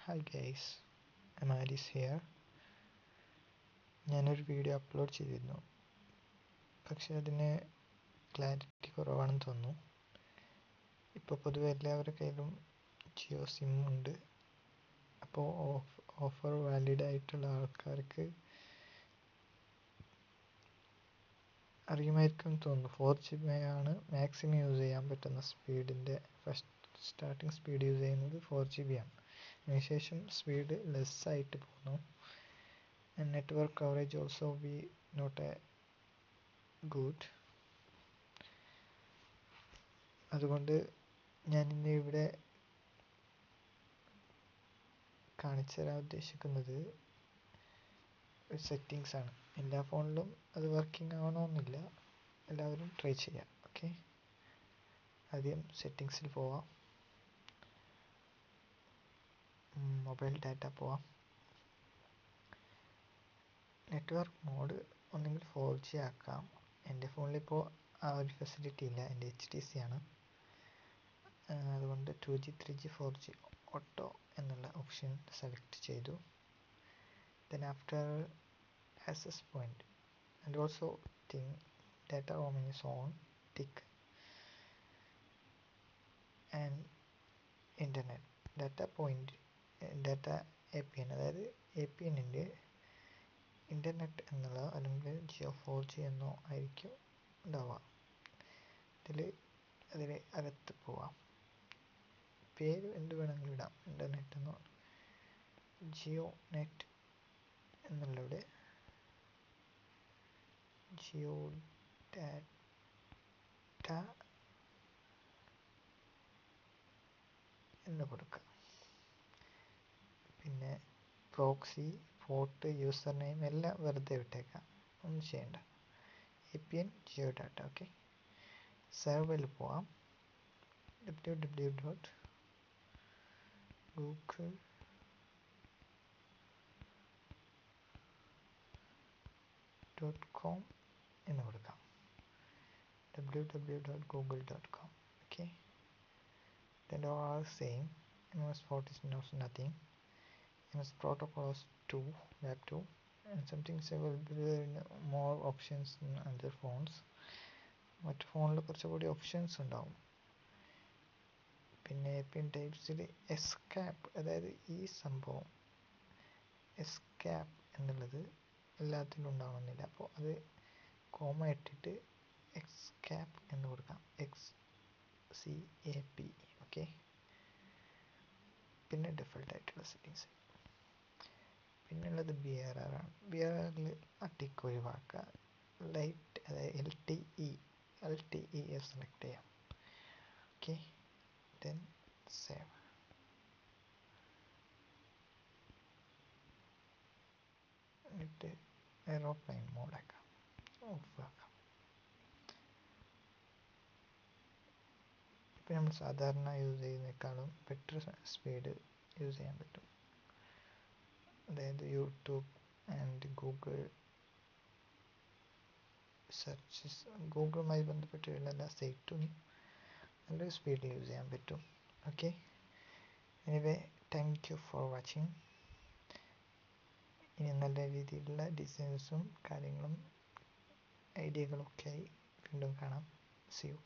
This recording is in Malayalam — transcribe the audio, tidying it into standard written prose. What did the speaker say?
Hi guys, I'm Aris here. ഞാനൊരു വീഡിയോ അപ്ലോഡ് ചെയ്തിരുന്നു, പക്ഷെ അതിന് ക്ലാരിറ്റി കുറവാണെന്ന് തോന്നുന്നു. ഇപ്പോൾ പൊതുവെ എല്ലാവരുടെ കയ്യിലും ജിയോ സിം ഉണ്ട്. അപ്പോൾ ഓഫർ വാലിഡ് ആയിട്ടുള്ള ആൾക്കാർക്ക് അറിയുമായിരിക്കും തോന്നുന്നു. 4GB ആണ് മാക്സിമം യൂസ് ചെയ്യാൻ പറ്റുന്ന സ്പീഡിൻ്റെ. സ്റ്റാർട്ടിങ് സ്പീഡ് യൂസ് ചെയ്യുന്നത് 4GB ആണ്. അതിനുശേഷം സ്പീഡ് ലെസ് ആയിട്ട് പോകുന്നു. And network coverage also be not a good. അതുകൊണ്ട് ഞാൻ ഇന്ന് ഇവിടെ കാണിച്ചു തരാൻ ഉദ്ദേശിക്കുന്നത് സെറ്റിങ്സ് ആണ്. എല്ലാ ഫോണിലും അത് വർക്കിംഗ് ആവണമെന്നില്ല, എല്ലാവരും ട്രൈ ചെയ്യാം. ഓക്കെ, ആദ്യം സെറ്റിങ്സിൽ പോവാം. മൊബൈൽ ഡാറ്റ പോവാം. നെറ്റ്വർക്ക് മോഡ് ഒന്നെങ്കിൽ 4G ആക്കാം. എൻ്റെ ഫോണിലിപ്പോൾ ആ ഒരു ഫെസിലിറ്റി ഇല്ല, എൻ്റെ HTC ആണ്. അതുകൊണ്ട് 2G 3G 4G ഓട്ടോ എന്നുള്ള ഓപ്ഷൻ സെലക്ട് ചെയ്തു. Then after access point and also data roaming is on, tick, and internet data point data APN, അതായത് APNൻ്റെ ഇൻ്റർനെറ്റ് എന്നുള്ള അല്ലെങ്കിൽ ജിയോ 4G എന്നോ ആയിരിക്കും ഉണ്ടാവുക. അതിൽ അകത്ത് പോവാം. പേര് എന്ത് വേണമെങ്കിലും ഇടാം. ഇൻ്റർനെറ്റ് എന്നോ ജിയോ നെറ്റ് എന്നുള്ളത് ജിയോ ഡാറ്റ എന്ന് കൊടുക്കുക. പിന്നെ പ്രോക്സി, പോർട്ട്, യൂസർ നെയിം എല്ലാം വെറുതെ വിട്ടേക്കാം, ഒന്നും ചെയ്യണ്ട. APN Jio data. ഓക്കെ, സെർവറിൽ പോവാം. www.google.com എന്ന് കൊടുക്കാം. www.google.com. okay, then all are same. MS-40 is nothing. MS protocol is 2, web 2, and some things will be more options in other phones. മറ്റു ഫോണിൽ കുറച്ചുകൂടി ഓപ്ഷൻസ് ഉണ്ടാവും. പിന്നെ APN ടൈപ്സിൽ എസ്കാപ്പ്, അതായത് ഈ സംഭവം എസ്കാപ്പ് എന്നുള്ളത് എല്ലാത്തിലും ഉണ്ടാവണമെന്നില്ല. അപ്പോൾ അത് കോമ ഇട്ടിട്ട് എക്സ്കാപ്പ് എന്ന് കൊടുക്കാം. XCAP. ഓക്കെ, പിന്നെ ഡിഫോൾട്ട് ആയിട്ടുള്ള സെറ്റിങ്സ്. പിന്നുള്ളത് BRR ആണ്. BRRൽ ടിക്ക് ഒഴിവാക്കുക. ലൈറ്റ്, അതായത് LTE സെലക്ട് ചെയ്യാം. Okay, then save. എന്നിട്ട് എയ്റോപ്ലെയിൻ മോഡാക്കാം, ഓഫ് ആക്കാം. ഇപ്പം നമ്മൾ സാധാരണ യൂസ് ചെയ്യുന്നതിനേക്കാളും ബെറ്റർ സ്പീഡ് യൂസ് ചെയ്യാൻ പറ്റും. അതായത് യൂട്യൂബ് ആൻഡ് ഗൂഗിൾ സെർച്ചസ്, ഗൂഗിളുമായി ബന്ധപ്പെട്ടുള്ള എല്ലാ സൈറ്റും നല്ലൊരു സ്പീഡിൽ യൂസ് ചെയ്യാൻ പറ്റും. Okay, anyway, thank you for watching. ഇനി നല്ല രീതിയിലുള്ള ഡിസൈൻസും കാര്യങ്ങളും ഐഡിയകളൊക്കെ ആയി വീണ്ടും കാണാം. See you.